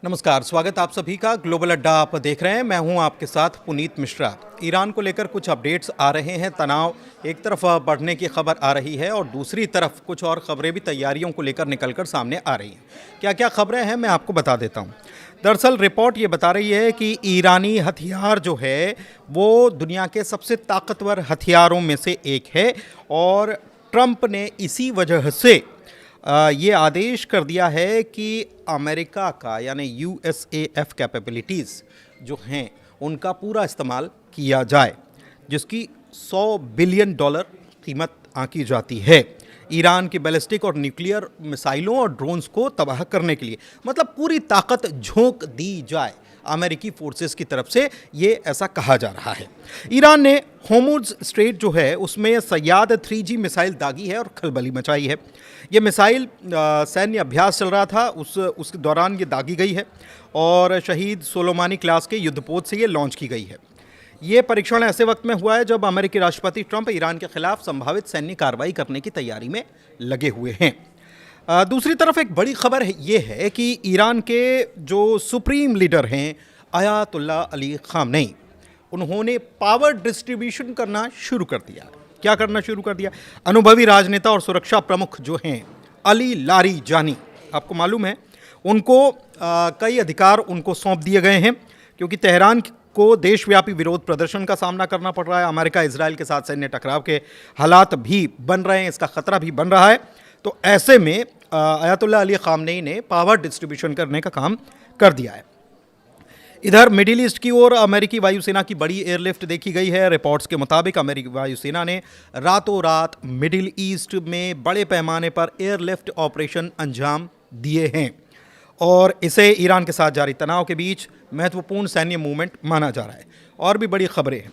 नमस्कार, स्वागत आप सभी का। ग्लोबल अड्डा आप देख रहे हैं। मैं हूं आपके साथ पुनीत मिश्रा। ईरान को लेकर कुछ अपडेट्स आ रहे हैं। तनाव एक तरफ बढ़ने की खबर आ रही है और दूसरी तरफ कुछ और खबरें भी तैयारियों को लेकर निकलकर सामने आ रही हैं। क्या क्या खबरें हैं मैं आपको बता देता हूं। दरअसल रिपोर्ट ये बता रही है कि ईरानी हथियार जो है वो दुनिया के सबसे ताकतवर हथियारों में से एक है और ट्रंप ने इसी वजह से ये आदेश कर दिया है कि अमेरिका का यानी USAF कैपेबिलिटीज़ जो हैं उनका पूरा इस्तेमाल किया जाए, जिसकी $100 बिलियन कीमत आंकी जाती है ईरान की बैलिस्टिक और न्यूक्लियर मिसाइलों और ड्रोन्स को तबाह करने के लिए। मतलब पूरी ताकत झोंक दी जाए अमेरिकी फोर्सेस की तरफ से, ये ऐसा कहा जा रहा है। ईरान ने होर्मुज़ स्ट्रेट जो है उसमें सयाद 3G मिसाइल दागी है और खलबली मचाई है। ये मिसाइल सैन्य अभ्यास चल रहा था, उसके दौरान ये दागी गई है और शहीद सोलोमानी क्लास के युद्धपोत से ये लॉन्च की गई है। ये परीक्षण ऐसे वक्त में हुआ है जब अमेरिकी राष्ट्रपति ट्रंप ईरान के खिलाफ संभावित सैन्य कार्रवाई करने की तैयारी में लगे हुए हैं। दूसरी तरफ एक बड़ी खबर ये है कि ईरान के जो सुप्रीम लीडर हैं अयातुल्ला अली खामनेई, उन्होंने पावर डिस्ट्रीब्यूशन करना शुरू कर दिया। क्या करना शुरू कर दिया? अनुभवी राजनेता और सुरक्षा प्रमुख जो हैं अली लारीजानी, आपको मालूम है, उनको कई अधिकार उनको सौंप दिए गए हैं क्योंकि तेहरान को देशव्यापी विरोध प्रदर्शन का सामना करना पड़ रहा है। अमेरिका इजराइल के साथ सैन्य टकराव के हालात भी बन रहे हैं, इसका खतरा भी बन रहा है। तो ऐसे में अयातुल्ला अली खामनेई ने पावर डिस्ट्रीब्यूशन करने का काम कर दिया है। इधर मिडिल ईस्ट की ओर अमेरिकी वायुसेना की बड़ी एयरलिफ्ट देखी गई है। रिपोर्ट्स के मुताबिक अमेरिकी वायुसेना ने रातों रात मिडिल ईस्ट में बड़े पैमाने पर एयरलिफ्ट ऑपरेशन अंजाम दिए हैं और इसे ईरान के साथ जारी तनाव के बीच महत्वपूर्ण सैन्य मूवमेंट माना जा रहा है। और भी बड़ी खबरें हैं।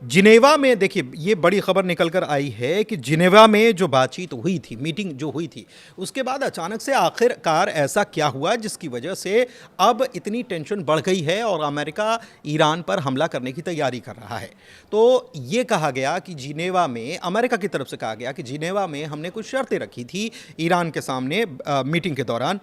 जिनेवा में देखिए, ये बड़ी खबर निकल कर आई है कि जिनेवा में जो बातचीत हुई थी, मीटिंग जो हुई थी, उसके बाद अचानक से आखिरकार ऐसा क्या हुआ जिसकी वजह से अब इतनी टेंशन बढ़ गई है और अमेरिका ईरान पर हमला करने की तैयारी कर रहा है। तो ये कहा गया कि जिनेवा में, अमेरिका की तरफ से कहा गया कि जिनेवा में हमने कुछ शर्तें रखी थी ईरान के सामने मीटिंग के दौरान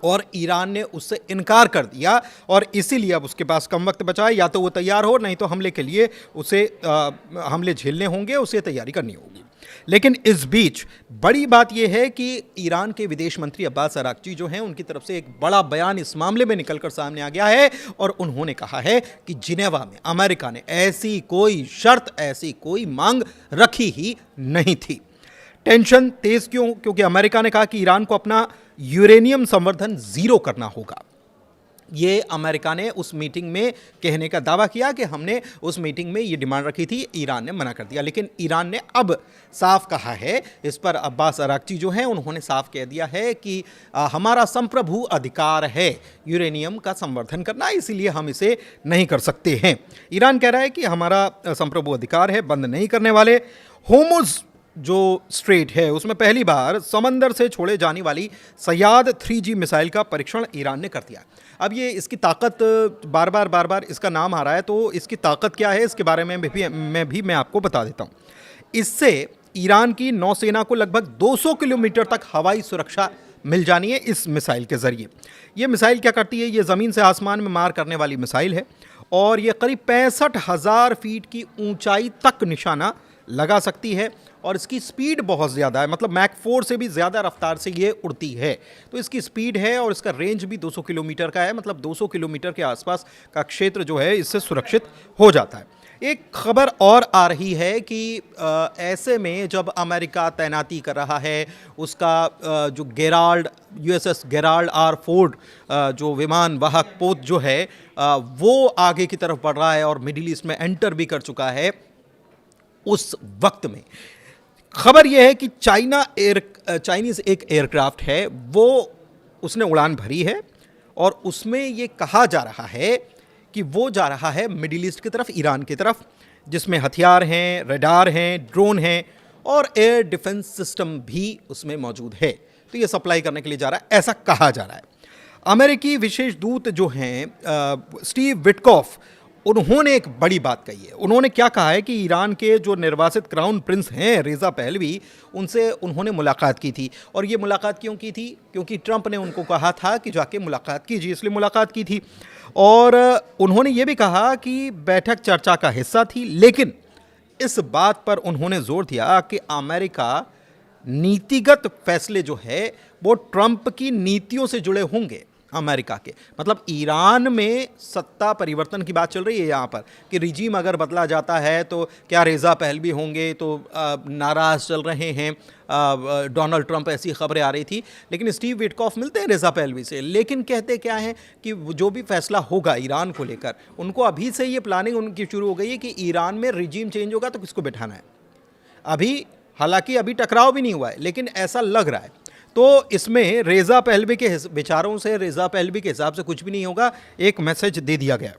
और ईरान ने उससे इनकार कर दिया और इसीलिए अब उसके पास कम वक्त बचा है, या तो वो तैयार हो, नहीं तो हमले के लिए उसे हमले झेलने होंगे, उसे तैयारी करनी होगी। लेकिन इस बीच बड़ी बात यह है कि ईरान के विदेश मंत्री अब्बास अराक्ची जो हैं, उनकी तरफ से एक बड़ा बयान इस मामले में निकलकर सामने आ गया है और उन्होंने कहा है कि जिनेवा में अमेरिका ने ऐसी कोई शर्त, ऐसी कोई मांग रखी ही नहीं थी। टेंशन तेज क्यों? क्योंकि अमेरिका ने कहा कि ईरान को अपना यूरेनियम संवर्धन जीरो करना होगा। ये अमेरिका ने उस मीटिंग में कहने का दावा किया कि हमने उस मीटिंग में ये डिमांड रखी थी, ईरान ने मना कर दिया। लेकिन ईरान ने अब साफ कहा है, इस पर अब्बास अराक्ची जो हैं उन्होंने साफ कह दिया है कि हमारा संप्रभु अधिकार है यूरेनियम का संवर्धन करना, इसीलिए हम इसे नहीं कर सकते हैं। ईरान कह रहा है कि हमारा संप्रभु अधिकार है, बंद नहीं करने वाले। होर्मुज़ जो स्ट्रेट है उसमें पहली बार समंदर से छोड़े जाने वाली सयाद 3G मिसाइल का परीक्षण ईरान ने कर दिया। अब ये इसकी ताकत बार बार इसका नाम आ रहा है, तो इसकी ताकत क्या है इसके बारे में मैं आपको बता देता हूँ। इससे ईरान की नौसेना को लगभग 200 किलोमीटर तक हवाई सुरक्षा मिल जानी है इस मिसाइल के ज़रिए। ये मिसाइल क्या करती है? ये ज़मीन से आसमान में मार करने वाली मिसाइल है और ये करीब 65,000 फीट की ऊंचाई तक निशाना लगा सकती है और इसकी स्पीड बहुत ज़्यादा है, मतलब मैक 4 से भी ज़्यादा रफ्तार से ये उड़ती है। तो इसकी स्पीड है और इसका रेंज भी 200 किलोमीटर का है, मतलब 200 किलोमीटर के आसपास का क्षेत्र जो है इससे सुरक्षित हो जाता है। एक खबर और आ रही है कि ऐसे में जब अमेरिका तैनाती कर रहा है, उसका जो Gerald USS Gerald R. Ford जो विमान वाहक पोत जो है वो आगे की तरफ बढ़ रहा है और मिडिल ईस्ट में एंटर भी कर चुका है। उस वक्त में खबर यह है कि चाइनीज़ एक एयरक्राफ्ट है, वो उसने उड़ान भरी है और उसमें ये कहा जा रहा है कि वो जा रहा है मिडिल ईस्ट की तरफ, ईरान की तरफ, जिसमें हथियार हैं, रडार हैं, ड्रोन हैं और एयर डिफेंस सिस्टम भी उसमें मौजूद है। तो ये सप्लाई करने के लिए जा रहा है, ऐसा कहा जा रहा है। अमेरिकी विशेष दूत जो हैं स्टीव विटकॉफ, उन्होंने एक बड़ी बात कही है। उन्होंने क्या कहा है कि ईरान के जो निर्वासित क्राउन प्रिंस हैं रेज़ा पहलवी, उनसे उन्होंने मुलाकात की थी। और ये मुलाकात क्यों की थी? क्योंकि ट्रंप ने उनको कहा था कि जाके मुलाकात कीजिए, इसलिए मुलाकात की थी। और उन्होंने ये भी कहा कि बैठक चर्चा का हिस्सा थी, लेकिन इस बात पर उन्होंने जोर दिया कि अमेरिका नीतिगत फैसले जो है वो ट्रंप की नीतियों से जुड़े होंगे। अमेरिका के मतलब ईरान में सत्ता परिवर्तन की बात चल रही है यहाँ पर कि रिजीम अगर बदला जाता है तो क्या रेज़ा पहलवी होंगे, तो नाराज़ चल रहे हैं डोनाल्ड ट्रंप, ऐसी खबरें आ रही थी। लेकिन स्टीव विटकॉफ मिलते हैं रेज़ा पहलवी से, लेकिन कहते क्या हैं कि जो भी फैसला होगा ईरान को लेकर, उनको अभी से ये प्लानिंग उनकी शुरू हो गई है कि ईरान में रिजीम चेंज होगा तो किसको बिठाना है। अभी हालांकि अभी टकराव भी नहीं हुआ है, लेकिन ऐसा लग रहा है। तो इसमें रेज़ा पहलवी के विचारों से, रेज़ा पहलवी के हिसाब से कुछ भी नहीं होगा, एक मैसेज दे दिया गया।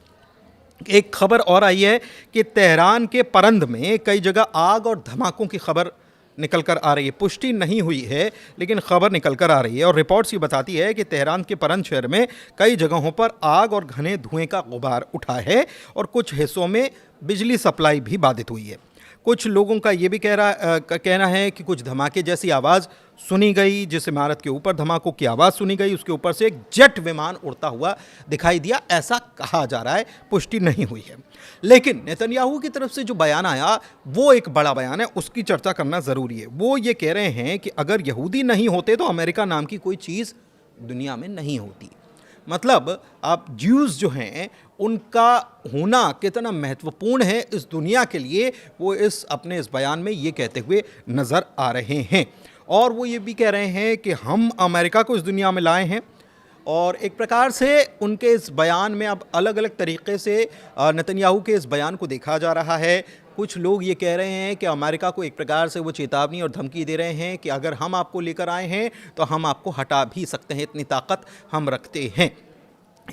एक खबर और आई है कि तेहरान के परंद में कई जगह आग और धमाकों की खबर निकल कर आ रही है। पुष्टि नहीं हुई है, लेकिन खबर निकल कर आ रही है। और रिपोर्ट्स ये बताती है कि तेहरान के परंद शहर में कई जगहों पर आग और घने धुएं का गुबार उठा है और कुछ हिस्सों में बिजली सप्लाई भी बाधित हुई है। कुछ लोगों का ये भी कहना है कि कुछ धमाके जैसी आवाज़ सुनी गई, जिस इमारत के ऊपर धमाकों की आवाज़ सुनी गई उसके ऊपर से एक जेट विमान उड़ता हुआ दिखाई दिया, ऐसा कहा जा रहा है। पुष्टि नहीं हुई है। लेकिन नेतन्याहू की तरफ से जो बयान आया वो एक बड़ा बयान है, उसकी चर्चा करना ज़रूरी है। वो ये कह रहे हैं कि अगर यहूदी नहीं होते तो अमेरिका नाम की कोई चीज़ दुनिया में नहीं होती। मतलब आप ज्यूज़ जो हैं उनका होना कितना महत्वपूर्ण है इस दुनिया के लिए, वो अपने इस बयान में ये कहते हुए नज़र आ रहे हैं। और वो ये भी कह रहे हैं कि हम अमेरिका को इस दुनिया में लाए हैं। और एक प्रकार से उनके इस बयान में अब अलग अलग तरीक़े से नेतन्याहू के इस बयान को देखा जा रहा है। कुछ लोग ये कह रहे हैं कि अमेरिका को एक प्रकार से वो चेतावनी और धमकी दे रहे हैं कि अगर हम आपको लेकर आए हैं तो हम आपको हटा भी सकते हैं, इतनी ताकत हम रखते हैं।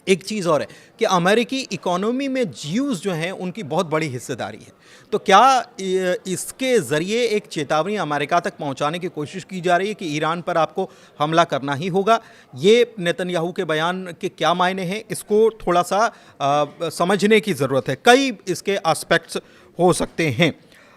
एक चीज़ और है कि अमेरिकी इकोनॉमी में ज्यूज़ जो हैं उनकी बहुत बड़ी हिस्सेदारी है। तो क्या इसके ज़रिए एक चेतावनी अमेरिका तक पहुंचाने की कोशिश की जा रही है कि ईरान पर आपको हमला करना ही होगा? ये नेतन्याहू के बयान के क्या मायने हैं, इसको थोड़ा सा समझने की ज़रूरत है। कई इसके एस्पेक्ट्स हो सकते हैं।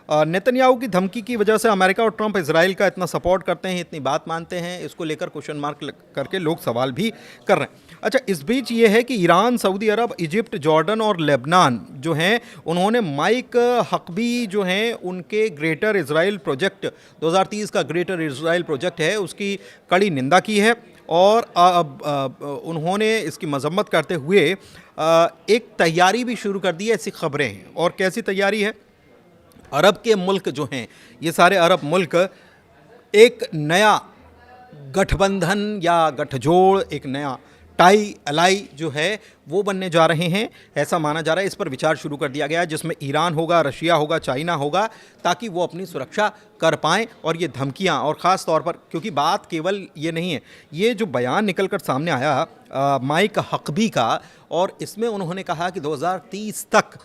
नेतन्याहू की धमकी की वजह से अमेरिका और ट्रंप इजराइल का इतना सपोर्ट करते हैं, इतनी बात मानते हैं, इसको लेकर क्वेश्चन मार्क करके लोग सवाल भी कर रहे हैं। अच्छा, इस बीच ये है कि ईरान, सऊदी अरब, इजिप्ट, जॉर्डन और लेबनान जो हैं उन्होंने माइक हकबी जो हैं उनके ग्रेटर इजराइल प्रोजेक्ट 2030 का ग्रेटर इजराइल प्रोजेक्ट है उसकी कड़ी निंदा की है। और उन्होंने इसकी मजम्मत करते हुए एक तैयारी भी शुरू कर दी है, ऐसी खबरें हैं। और कैसी तैयारी है? अरब के मुल्क जो हैं, ये सारे अरब मुल्क एक नया गठबंधन या गठजोड़, एक नया टाई अलाई जो है वो बनने जा रहे हैं, ऐसा माना जा रहा है। इस पर विचार शुरू कर दिया गया है, जिसमें ईरान होगा, रशिया होगा, चाइना होगा, ताकि वो अपनी सुरक्षा कर पाएँ। और ये धमकियां, और ख़ास तौर पर क्योंकि बात केवल ये नहीं है, ये जो बयान निकल कर सामने आया माइक हकबी का, और इसमें उन्होंने कहा कि 2030 तक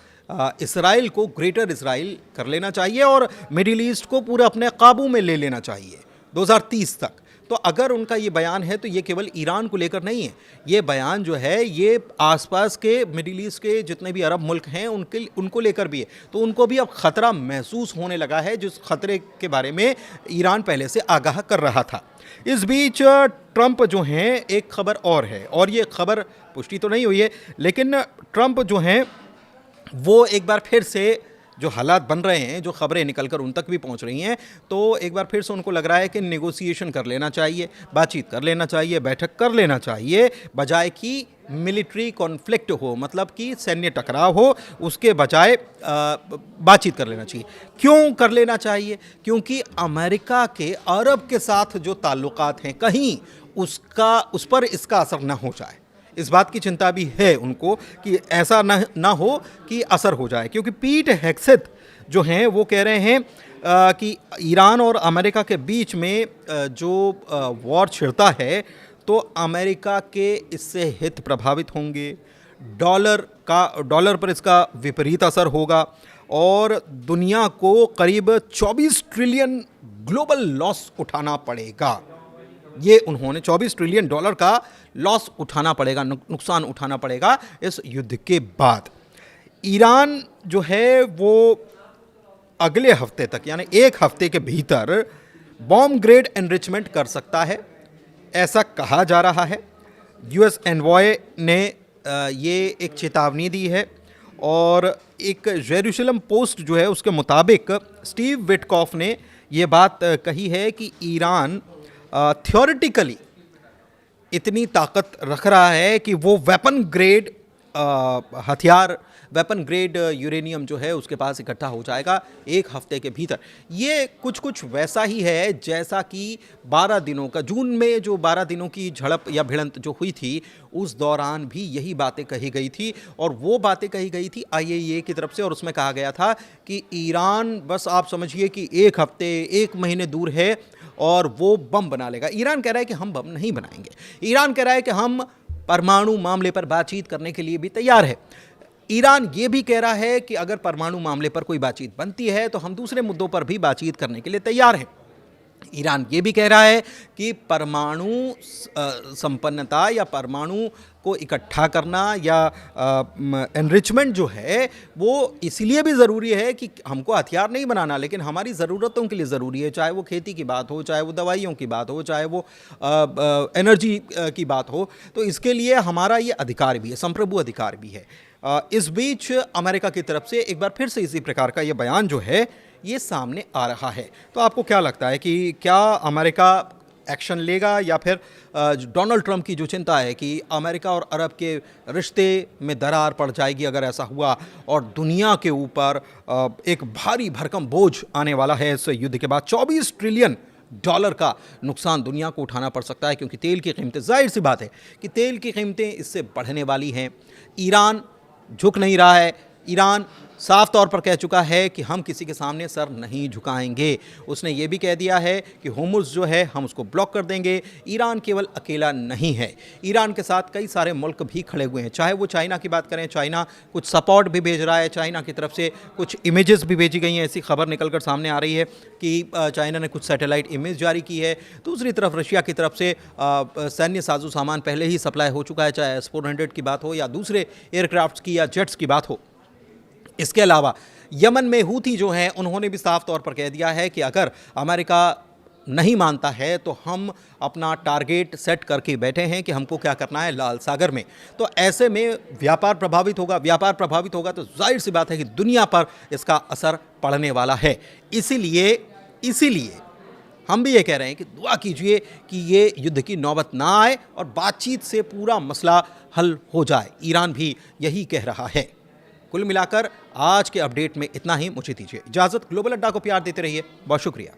इसराइल को ग्रेटर इसराइल कर लेना चाहिए और मिडिल ईस्ट को पूरा अपने काबू में ले लेना चाहिए 2030 तक। तो अगर उनका ये बयान है तो ये केवल ईरान को लेकर नहीं है, ये बयान जो है ये आसपास के मिडिल ईस्ट के जितने भी अरब मुल्क हैं उनको लेकर भी है। तो उनको भी अब ख़तरा महसूस होने लगा है, जिस खतरे के बारे में ईरान पहले से आगाह कर रहा था। इस बीच ट्रंप जो हैं, एक खबर और है, और ये खबर पुष्टि तो नहीं हुई है, लेकिन ट्रंप जो हैं वो एक बार फिर से जो हालात बन रहे हैं, जो खबरें निकलकर उन तक भी पहुंच रही हैं, तो एक बार फिर से उनको लग रहा है कि नेगोशिएशन कर लेना चाहिए, बातचीत कर लेना चाहिए, बैठक कर लेना चाहिए, बजाय कि मिलिट्री कॉन्फ्लिक्ट हो, मतलब कि सैन्य टकराव हो, उसके बजाय बातचीत कर लेना चाहिए। क्यों कर लेना चाहिए? क्योंकि अमेरिका के अरब के साथ जो ताल्लुकात हैं, कहीं उस पर इसका असर ना हो जाए, इस बात की चिंता भी है उनको कि ऐसा ना हो कि असर हो जाए। क्योंकि पीट हेग्सेथ जो हैं वो कह रहे हैं कि ईरान और अमेरिका के बीच में जो वॉर छिड़ता है तो अमेरिका के इससे हित प्रभावित होंगे, डॉलर पर इसका विपरीत असर होगा और दुनिया को करीब 24 ट्रिलियन ग्लोबल लॉस उठाना पड़ेगा। ये उन्होंने 24 ट्रिलियन डॉलर का लॉस उठाना पड़ेगा, नुकसान उठाना पड़ेगा इस युद्ध के बाद। ईरान जो है वो अगले हफ्ते तक यानी एक हफ्ते के भीतर बॉम्ब ग्रेड एनरिचमेंट कर सकता है, ऐसा कहा जा रहा है। यूएस एनवॉय ने ये एक चेतावनी दी है और एक जेरूशलम पोस्ट जो है उसके मुताबिक स्टीव विटकॉफ ने ये बात कही है कि ईरान थ्योरेटिकली इतनी ताकत रख रहा है कि वो वेपन ग्रेड हथियार, वेपन ग्रेड यूरेनियम जो है उसके पास इकट्ठा हो जाएगा एक हफ्ते के भीतर। ये कुछ कुछ वैसा ही है जैसा कि 12 दिनों का, जून में जो 12 दिनों की झड़प या भिड़ंत जो हुई थी उस दौरान भी यही बातें कही गई थी। और वो बातें कही गई थी आईएईए की तरफ से और उसमें कहा गया था कि ईरान बस आप समझिए कि एक हफ्ते, एक महीने दूर है और वो बम बना लेगा। ईरान कह रहा है कि हम बम नहीं बनाएंगे। ईरान कह रहा है कि हम परमाणु मामले पर बातचीत करने के लिए भी तैयार है। ईरान ये भी कह रहा है कि अगर परमाणु मामले पर कोई बातचीत बनती है तो हम दूसरे मुद्दों पर भी बातचीत करने के लिए तैयार हैं। ईरान ये भी कह रहा है कि परमाणु संपन्नता या परमाणु को इकट्ठा करना या एनरिचमेंट जो है वो इसलिए भी ज़रूरी है कि हमको हथियार नहीं बनाना, लेकिन हमारी ज़रूरतों के लिए ज़रूरी है, चाहे वो खेती की बात हो, चाहे वो दवाइयों की बात हो, चाहे वो एनर्जी की बात हो। तो इसके लिए हमारा ये अधिकार भी है, संप्रभु अधिकार भी है। इस बीच अमेरिका की तरफ से एक बार फिर से इसी प्रकार का ये बयान जो है ये सामने आ रहा है। तो आपको क्या लगता है कि क्या अमेरिका एक्शन लेगा या फिर डोनाल्ड ट्रंप की जो चिंता है कि अमेरिका और अरब के रिश्ते में दरार पड़ जाएगी अगर ऐसा हुआ और दुनिया के ऊपर एक भारी भरकम बोझ आने वाला है इस युद्ध के बाद। $24 ट्रिलियन का नुकसान दुनिया को उठाना पड़ सकता है क्योंकि तेल की कीमतें, जाहिर सी बात है कि तेल की कीमतें इससे बढ़ने वाली हैं। ईरान झुक नहीं रहा है। ईरान साफ तौर पर कह चुका है कि हम किसी के सामने सर नहीं झुकाएंगे। उसने ये भी कह दिया है कि होर्मुज़ जो है हम उसको ब्लॉक कर देंगे। ईरान केवल अकेला नहीं है, ईरान के साथ कई सारे मुल्क भी खड़े हुए हैं। चाहे वो चाइना की बात करें, चाइना कुछ सपोर्ट भी भेज रहा है, चाइना की तरफ से कुछ इमेजेस भी भेजी गई हैं। ऐसी खबर निकलकर सामने आ रही है कि चाइना ने कुछ सैटेलाइट इमेज जारी की है। दूसरी तरफ रशिया की तरफ से सैन्य साजो सामान पहले ही सप्लाई हो चुका है, चाहे S-400 की बात हो या दूसरे एयरक्राफ्ट की या जेट्स की बात हो। इसके अलावा यमन में हूथी जो हैं उन्होंने भी साफ तौर पर कह दिया है कि अगर अमेरिका नहीं मानता है तो हम अपना टारगेट सेट करके बैठे हैं कि हमको क्या करना है लाल सागर में। तो ऐसे में व्यापार प्रभावित होगा, व्यापार प्रभावित होगा तो जाहिर सी बात है कि दुनिया पर इसका असर पड़ने वाला है। इसीलिए हम भी ये कह रहे हैं कि दुआ कीजिए कि ये युद्ध की नौबत ना आए और बातचीत से पूरा मसला हल हो जाए। ईरान भी यही कह रहा है। कुल मिलाकर आज के अपडेट में इतना ही। मुझे दीजिए इजाज़त। ग्लोबल अड्डा को प्यार देते रहिए। बहुत शुक्रिया।